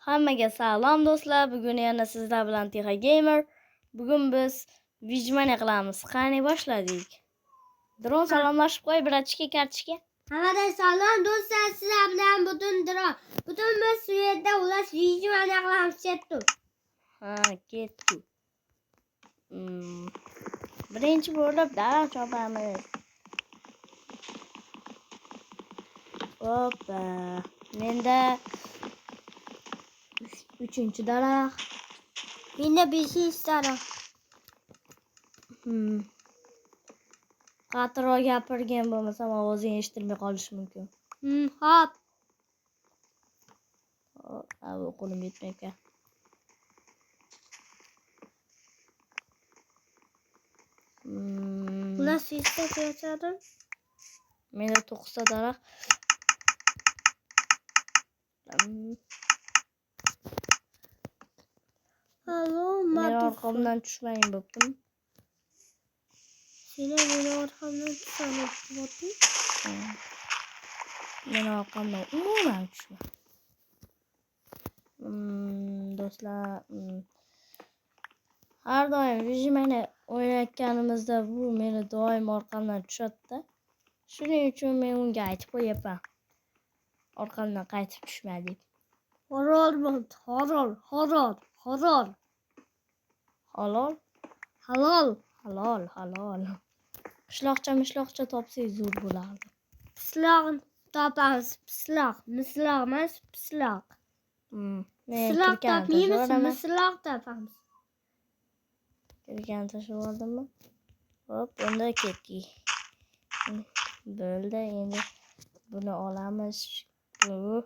Hammaga salom do'stlar. Bugun yana sizlar bilan Tixa Gamer. Bugun biz Vijmani qilamiz. Qani boshladik. Dron salomlashib qo'y, birachki kartishga. Hammaga salom do'stlar, sizlar bilan butun biz shu yerda ulash Vijmani qilamiz chetdi. Ha, ketdi. Birinchi bo'lib daraxt chopamiz. Hoppa. Menda 3-chi daraxt. Menda 5-chi daraxt. Qattiqroq gapirgan bo'lmasam ovozing eshitilmay qolishi mumkin. Hop. Bu qo'lim yetmayapti. Ulash istadim. Menda 9ta daraxt. Halo, Men orqamdan tushmayin bo'ptim. Seni meni orqamdan tushadi. Men orqamdan umuman tushma. Do'stlar, har doim Vijmani o'ynayotganimizda bu meni doim orqamdan tushadi-da. Shuning uchun men unga aytib qo'yaman. Orqamdan qaytib tushma deb. Horor. Halol. Qishloqcha topsangiz zo'r bo'lardi. Pisloq topamiz. Pisloq emas, pisloq. Pisloq topmaymiz, pisloq topamiz. Kirgan tashlab oldimmi? Hop, unda ketdik. Bo'ldi, endi buni olamiz. Bu.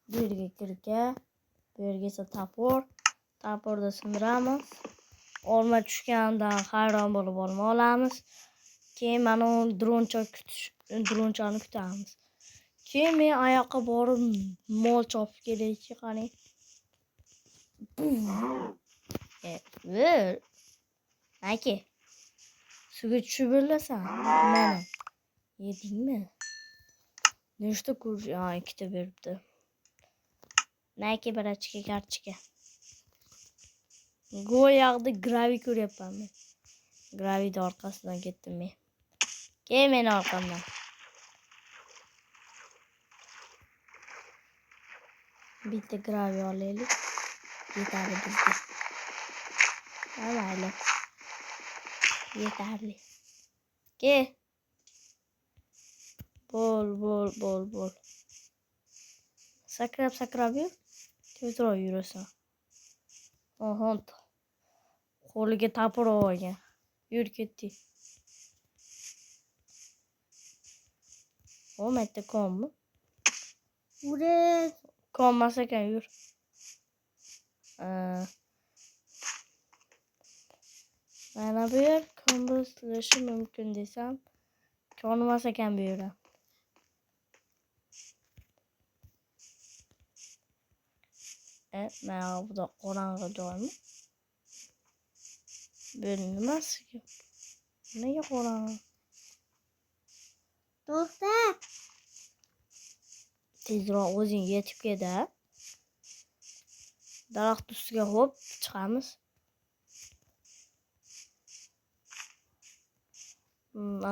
Bu yerga kirga, bu yerga esa taporda sindiramiz. Olma tushgandan hayron bo'lib olma olamiz. Keyin mana dronchani kutamiz. Keyin men oyoqqa borib mol chopib kelaychi qani. Aka. Suvga tushib o'lasan. Mana. Yedingmi? Nechta ko'rib? Ha, 2ta beribdi. Naki birachki kartishga. Go'yoqda gravi ko'ryapman men. Gravida orqasidan ketdim men. Keyin meni orqamdan. Bitta gravi olaylik. Yetarli bizga. Mayli. Yetarli. Ke. Bol. Sakrab yur. Tezroq yurasan. Oho. Qo'liga tapir olgan. Yur ketdi. O, metta kommi? Ure. Kommas ekan, yur. Mana bu yer kombostlashi mumkin desam, ko'rmas ekan bu yerda. Mana bu da qorong'i joymi? Bu nimasi? Nega qorong'i? To'xta. Tezroq o'zing yetib kel-da. Daraxt ustiga hop chiqamiz.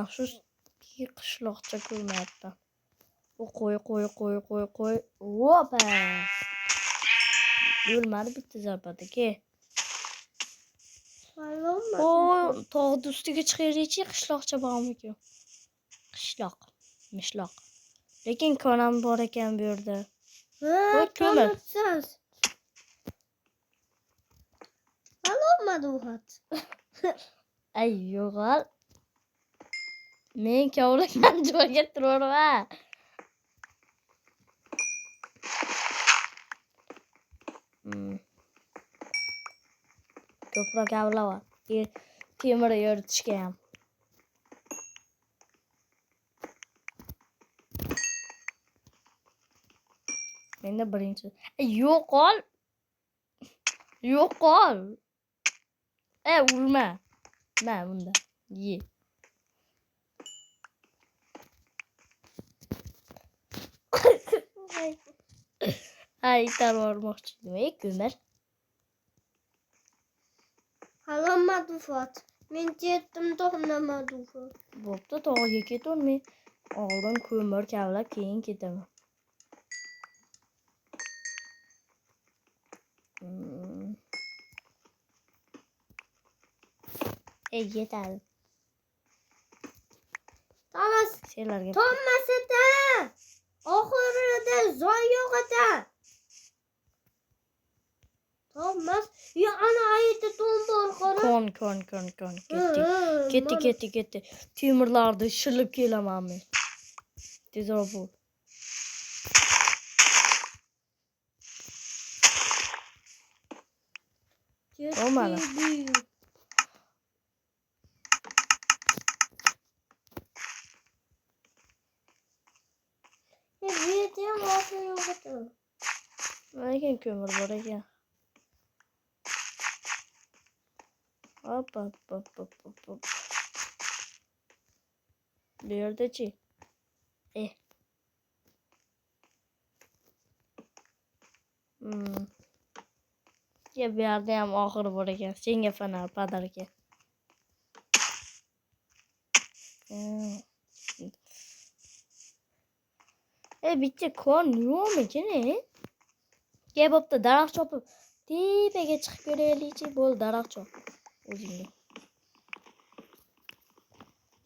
Afsuski qishloqcha ko'rmayapti. Qo'y. Hoppa. O'lmadi bitta zarbada ke. O, tog' ustiga chiqaylik-chi, qishloqcha bormi-ku? Mishloq. Lekin konam bor ekan bu yerda. Voy, ko'mir. Alolmadi u xat. Ay, yo'g'al. Men kovlagan joyga turaverman. Ko'proq avlava. Temir yoritishga ham. Menda birinchi. Yo'qol. Urma. Mana bunda. Ye. Ay tarvarmoqchi nima ko'mir. Halomadu Fot. Men ketdim to'xtamadu Fot. Bo'pti, tog'ga ketavermay. Oldin ko'mir kavlab keyin ketaman. Yetadi. Thomas, Senlarga Thomas'da oxirida zoy yo'q edi. Thomas, ya ana aytdi to'mbol qora. Kon. Ketdi. Temirlarni shilib kelaman men. Tezroq bo'l. Olmadi. Yetim voqea yo'q edi. Lekin ko'mir bor ekan. Hop. Bu yerda-chi? Ya bu yerda ham oxiri bor ekan. Senga fonar padar ekan. Bitta kon yo'qmikin? Bo'pti, daraxt chopib tepaga chiqib ko'raylikchi. Bo'l, daraxt chop. O'zingga.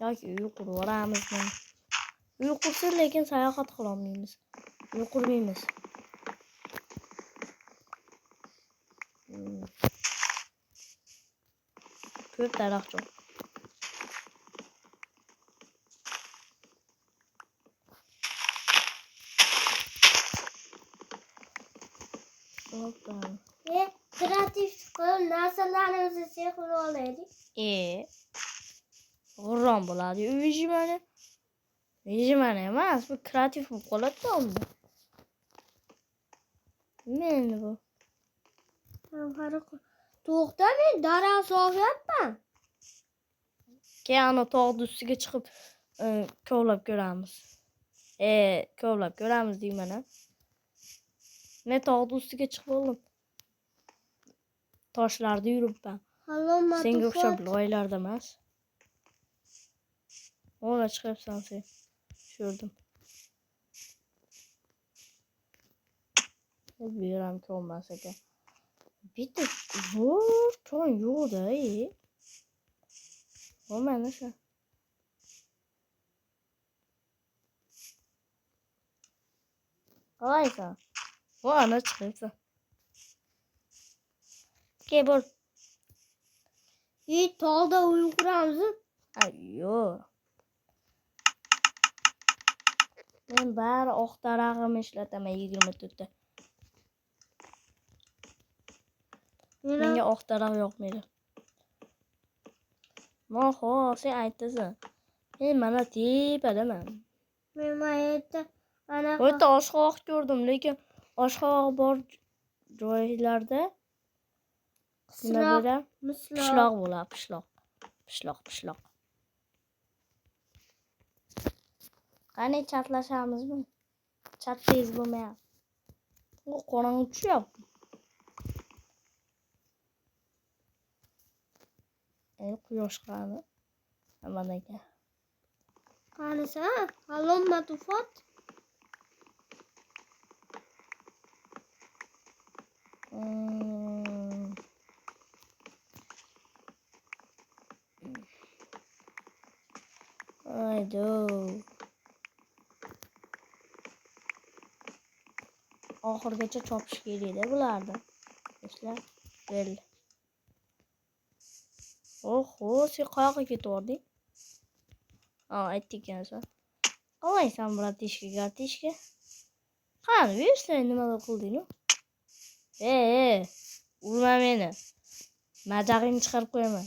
Yoki uy qurib oramizmi? Uy qursin, lekin sayohat qila olmaymiz. Uy qurmaymiz. Ko'p daraxt chop. Kreativ qilib narsalarimizni sehrli olaylik. G'urrom bo'ladi. Uyimani. Uyimani emas, bu kreativ bo'lib qoladi-da unda. Men bu. To'xta, men daraxt solyapman. Keyin tog'ning ustiga chiqib kovlab ko'ramiz. Kovlab ko'ramiz deyman-a. Men tog'ning ustiga chiqib oldim. Toshlarda yuribman. Senga o'xshab loylarda emas. Ona chiqibsan sen. Tushirdim. Bu yeram ko'rmas ekan. Bitta zo'r kon yo'qda, Mana shu. Qo'ysan. Ana chiqibsan. Bo'l. Tog'da uy quramiz. Yo'q. Men bari oq darag'imni ishlataman 24 ta. Menga oq darag' yoqmaydi. Moho, sen aytasan. Men mana tepadaman. Men mayda ana Bu yerda oshqoq ko'rdim, lekin oshqoq bor joylarda pishloq bo'ladi, pishloq. Qani chatlashamizmi? Chatdayız bo'lmayapti. U qorong'i tushyapti. Quyosh qani? Mana ekan. Qanisa? Halomadu Fot. Aydo. Oxirgacha chopish kerak-da bularni. Do'stlar, bel. Oho, sen qayoqqa ketaverding? Aytdik ekansan. Qo'ysan bratishka. Qani, sen nimalar qilding-ku? Urma meni. Majag'ingni chiqarib qo'yaman.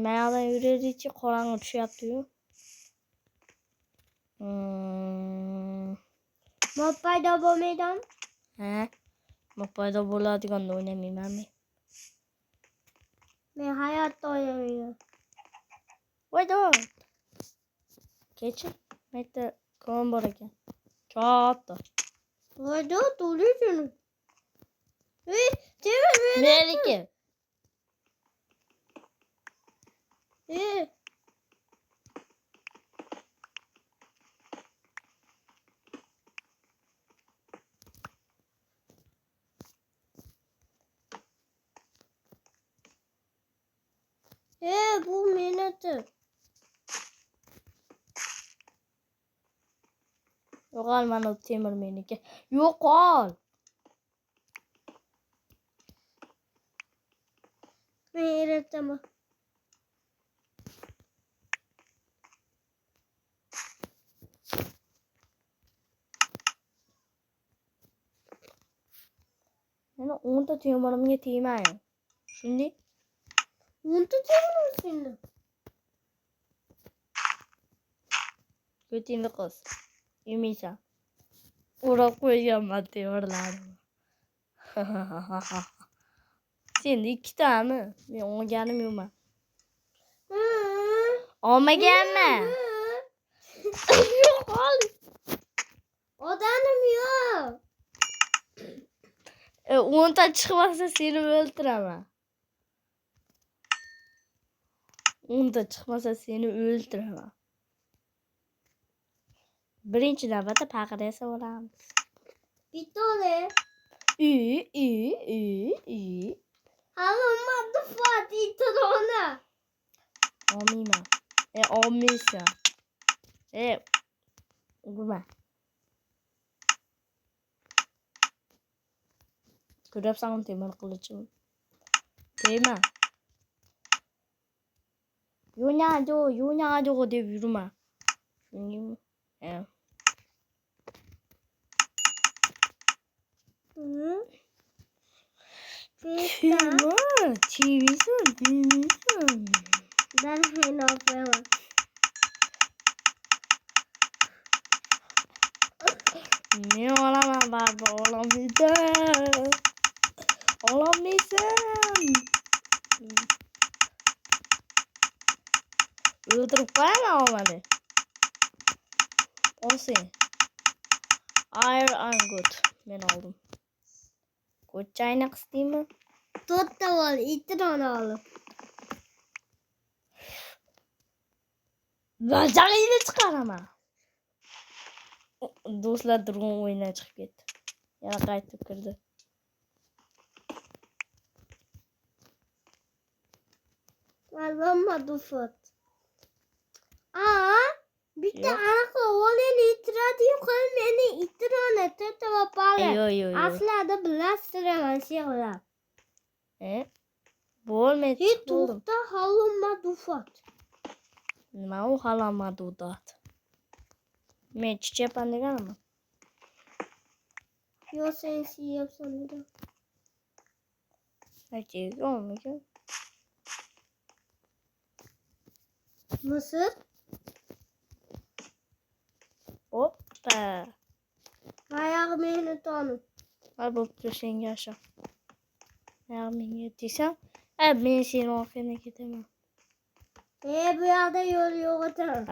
Mayada yuraylikchi, qorong'i tushyapti-yu. Mob paydo bo'lmaydimi? Mob paydo bo'ladiganda o'ynamayman men. Men hayotda o'ynamayman. Voydo. Geçin. Mekte kovan bor ekan. Katta. Hayda doluyor canım. Temel Meniki. Bu menatı. Yo'q al mana temir meniki. Yo'q al. Menatı. Meni 10 ta temirimga tegmang. Shunday. Unta temel Ko'tingni qiz. Yemaysan. O'rab qo'yganman temirlarni. Senda ikkitami? Men olganim yo'qman. Olmaganman. Yo'q ol. Odanım yok. 10 ta chiqmasa seni o'ldiraman. 10 ta chiqmasa seni o'ldiraman. Birinchi navbatda paqir yasab olamiz. Bitti ole. Halım adı Fatih Tadona. Olmayman. Olmaysan. Urma. Ko'ryapsanmi temir qilichim? Tegma. Yo'najo deb yurma. Shundaymi? Çivisin. Ben henüz yapamam. Ne olamam barba olamayacağım. Olamayacağım. Öldürüp koyamam olmadı. Olsun. I'm good. Ben aldım. Koç çaynak isteyeyim mi? Tut da var. İttir onu alıp. Ben yine çıkar ama. Do'stlar durgun oyuna chiqib ketdi. Yana qaytib kirdi. Alınmadı Fat. Bitti anakla oğlan itiratıyım kız beni ittir onu. Tut da var. Yo. Aslında bilastıramam şeyler. Bo'lmaydi. Hiç tukta halınmadı Fat. Nima u halomadi u dot. Men chichapan deganmi? Yo sen şey yapsan da. Aytaylik olmaydi. Nasıl? Hoppa. Ayağım beni tanı. Ay bo'pti senga aşağı. Menga desam, men seni orqangdan ketaman. Bu yerda yo'l yo'q ekan.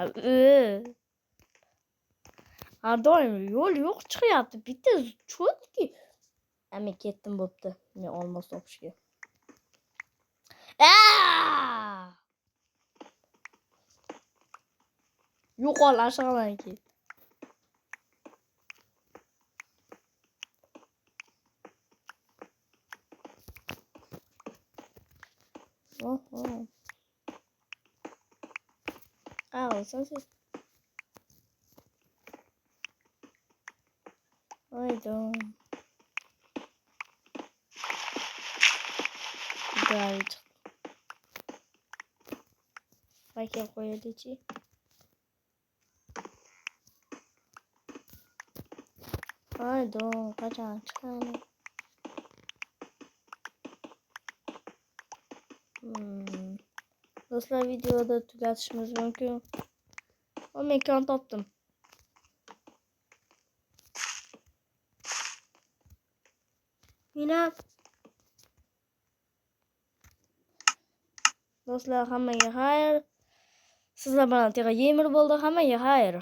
Doim yo'l yo'q chiqyapti. Bitta cho'tki. Men ketdim bo'pti. Men olmos topishga. Yo'qol aşağıdan ki. Oho. Olsun siz. Hayda. Gayet. Fakir koyucu. Hayda. Kaçan çıkalım. Do'stlar videoda tugatishimiz mumkin. O mekan topdim. Yine Do'stlar hammaga xayr. Sizlar bilan tega yemir bo'ldi hammaga xayr.